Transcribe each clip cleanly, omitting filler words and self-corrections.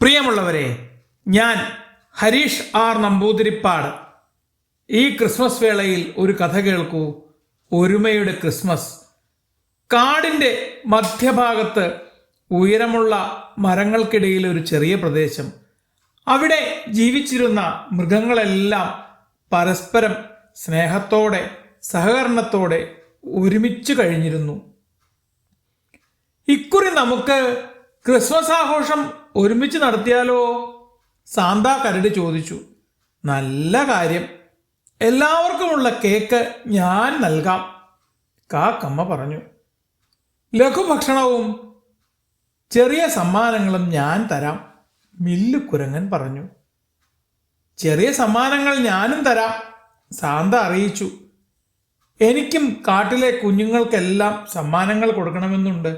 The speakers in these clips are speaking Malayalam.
പ്രിയമുള്ളവരെ, ഞാൻ ഹരീഷ് ആർ നമ്പൂതിരിപ്പാട്. ഈ ക്രിസ്മസ് വേളയിൽ ഒരു കഥ കേൾക്കൂ. ഒരുമയുടെ ക്രിസ്മസ്. കാടിൻ്റെ മധ്യഭാഗത്ത് ഉയരമുള്ള മരങ്ങൾക്കിടയിൽ ഒരു ചെറിയ പ്രദേശം. അവിടെ ജീവിച്ചിരുന്ന മൃഗങ്ങളെല്ലാം പരസ്പരം സ്നേഹത്തോടെ സഹകരണത്തോടെ ഒരുമിച്ച് കഴിഞ്ഞിരുന്നു. ഇക്കുറി നമുക്ക് ക്രിസ്മസ് ആഘോഷം ഒരുമിച്ച് നടത്തിയാലോ? സാന്താ കരടി ചോദിച്ചു. നല്ല കാര്യം, എല്ലാവർക്കുമുള്ള കേക്ക് ഞാൻ നൽകാം, കാക്കമ്മ പറഞ്ഞു. ലഘുഭക്ഷണവും ചെറിയ സമ്മാനങ്ങളും ഞാൻ തരാം, മില്ലുക്കുരങ്ങൻ പറഞ്ഞു. ചെറിയ സമ്മാനങ്ങൾ ഞാനും തരാം, സാന്ത അറിയിച്ചു. എനിക്കും കാട്ടിലെ കുഞ്ഞുങ്ങൾക്കെല്ലാം സമ്മാനങ്ങൾ കൊടുക്കണമെന്നുണ്ട്.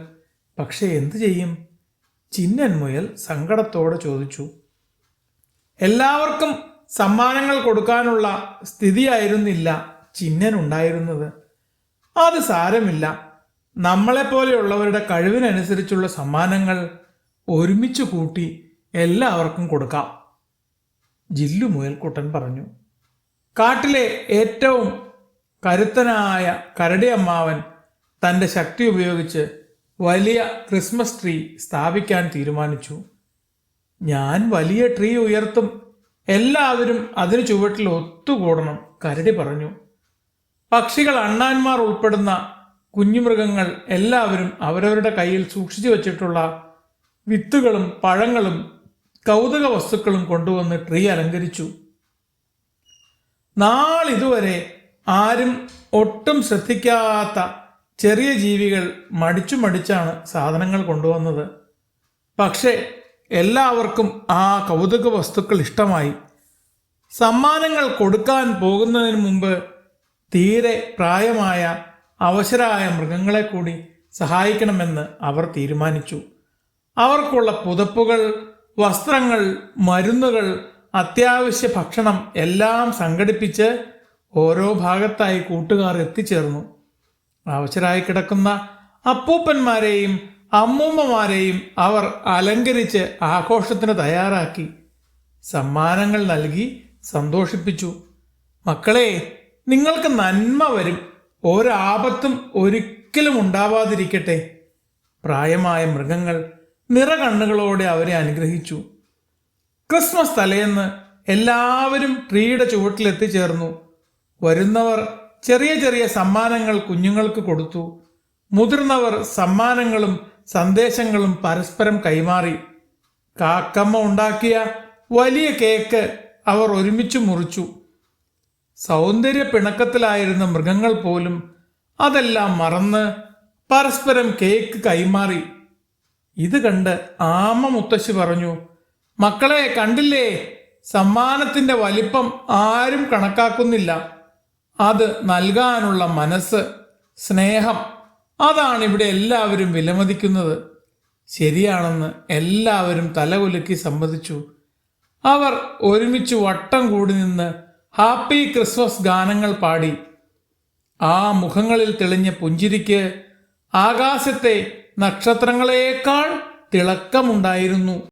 പക്ഷെ എന്തു ചെയ്യും? ചിന്നൻ മുയൽ സങ്കടത്തോടെ ചോദിച്ചു. എല്ലാവർക്കും സമ്മാനങ്ങൾ കൊടുക്കാനുള്ള സ്ഥിതിയായിരുന്നില്ല ചിന്നനുണ്ടായിരുന്നത്. അത് സാരമില്ല, നമ്മളെപ്പോലെയുള്ളവരുടെ കഴിവിനനുസരിച്ചുള്ള സമ്മാനങ്ങൾ ഒരുമിച്ച് കൂട്ടി എല്ലാവർക്കും കൊടുക്കാം, ജില്ലു മുയൽക്കുട്ടൻ പറഞ്ഞു. കാട്ടിലെ ഏറ്റവും കരുത്തനായ കരടി അമ്മാവൻ തൻ്റെ ശക്തി ഉപയോഗിച്ച് വലിയ ക്രിസ്മസ് ട്രീ സ്ഥാപിക്കാൻ തീരുമാനിച്ചു. ഞാൻ വലിയ ട്രീ ഉയർത്തും, എല്ലാവരും അതിന് ചുവട്ടിൽ ഒത്തുകൂടണം, കരടി പറഞ്ഞു. പക്ഷികൾ, അണ്ണാന്മാർ ഉൾപ്പെടുന്ന കുഞ്ഞുമൃഗങ്ങൾ എല്ലാവരും അവരവരുടെ കയ്യിൽ സൂക്ഷിച്ചു വച്ചിട്ടുള്ള വിത്തുകളും പഴങ്ങളും കൗതുക വസ്തുക്കളും കൊണ്ടുവന്ന് ട്രീ അലങ്കരിച്ചു. നാളിതുവരെ ആരും ഒട്ടും ശ്രദ്ധിക്കാത്ത ചെറിയ ജീവികൾ മടിച്ചാണ് സാധനങ്ങൾ കൊണ്ടുവന്നത്. പക്ഷേ എല്ലാവർക്കും ആ കൗതുക വസ്തുക്കൾ ഇഷ്ടമായി. സമ്മാനങ്ങൾ കൊടുക്കാൻ പോകുന്നതിന് മുമ്പ് തീരെ പ്രായമായ അവശരായ മൃഗങ്ങളെ കൂടി സഹായിക്കണമെന്ന് അവർ തീരുമാനിച്ചു. അവർക്കുള്ള പുതപ്പുകൾ, വസ്ത്രങ്ങൾ, മരുന്നുകൾ, അത്യാവശ്യ ഭക്ഷണം എല്ലാം സംഘടിപ്പിച്ച് ഓരോ ഭാഗത്തായി കൂട്ടുകാർ എത്തിച്ചേർന്നു. അവശരായി കിടക്കുന്ന അപ്പൂപ്പന്മാരെയും അമ്മൂമ്മമാരെയും അവർ അലങ്കരിച്ച് ആഘോഷത്തിന് തയ്യാറാക്കി. സമ്മാനങ്ങൾ നൽകി സന്തോഷിപ്പിച്ചു. മക്കളെ, നിങ്ങൾക്ക് നന്മ വരും, ഒരാപത്തും ഒരിക്കലും ഉണ്ടാവാതിരിക്കട്ടെ. പ്രായമായ മൃഗങ്ങൾ നിറകണ്ണുകളോടെ അവരെ അനുഗ്രഹിച്ചു. ക്രിസ്മസ് തലേന്ന് എല്ലാവരും ട്രീയുടെ ചുവട്ടിലെത്തിച്ചേർന്നു. വരുന്നവർ ചെറിയ ചെറിയ സമ്മാനങ്ങൾ കുഞ്ഞുങ്ങൾക്ക് കൊടുത്തു. മുതിർന്നവർ സമ്മാനങ്ങളും സന്ദേശങ്ങളും പരസ്പരം കൈമാറി. കാക്കമ്മ ഉണ്ടാക്കിയ വലിയ കേക്ക് അവർ ഒരുമിച്ച് മുറിച്ചു. സൗന്ദര്യ പിണക്കത്തിലായിരുന്ന മൃഗങ്ങൾ പോലും അതെല്ലാം മറന്ന് പരസ്പരം കേക്ക് കൈമാറി. ഇത് കണ്ട് ആമ മുത്തശ്ശി പറഞ്ഞു, മക്കളെ കണ്ടില്ലേ, സമ്മാനത്തിന്റെ വലിപ്പം ആരും കണക്കാക്കുന്നില്ല. അത് നൽകാനുള്ള മനസ്സ്, സ്നേഹം, അതാണിവിടെ എല്ലാവരും വിലമതിക്കുന്നത്. ശരിയാണെന്ന് എല്ലാവരും തലകുലുക്കി സമ്മതിച്ചു. അവർ ഒരുമിച്ച് വട്ടം കൂടി നിന്ന് ഹാപ്പി ക്രിസ്മസ് ഗാനങ്ങൾ പാടി. ആ മുഖങ്ങളിൽ തെളിഞ്ഞ പുഞ്ചിരിക്ക് ആകാശത്തെ നക്ഷത്രങ്ങളേക്കാൾ തിളക്കമുണ്ടായിരുന്നു.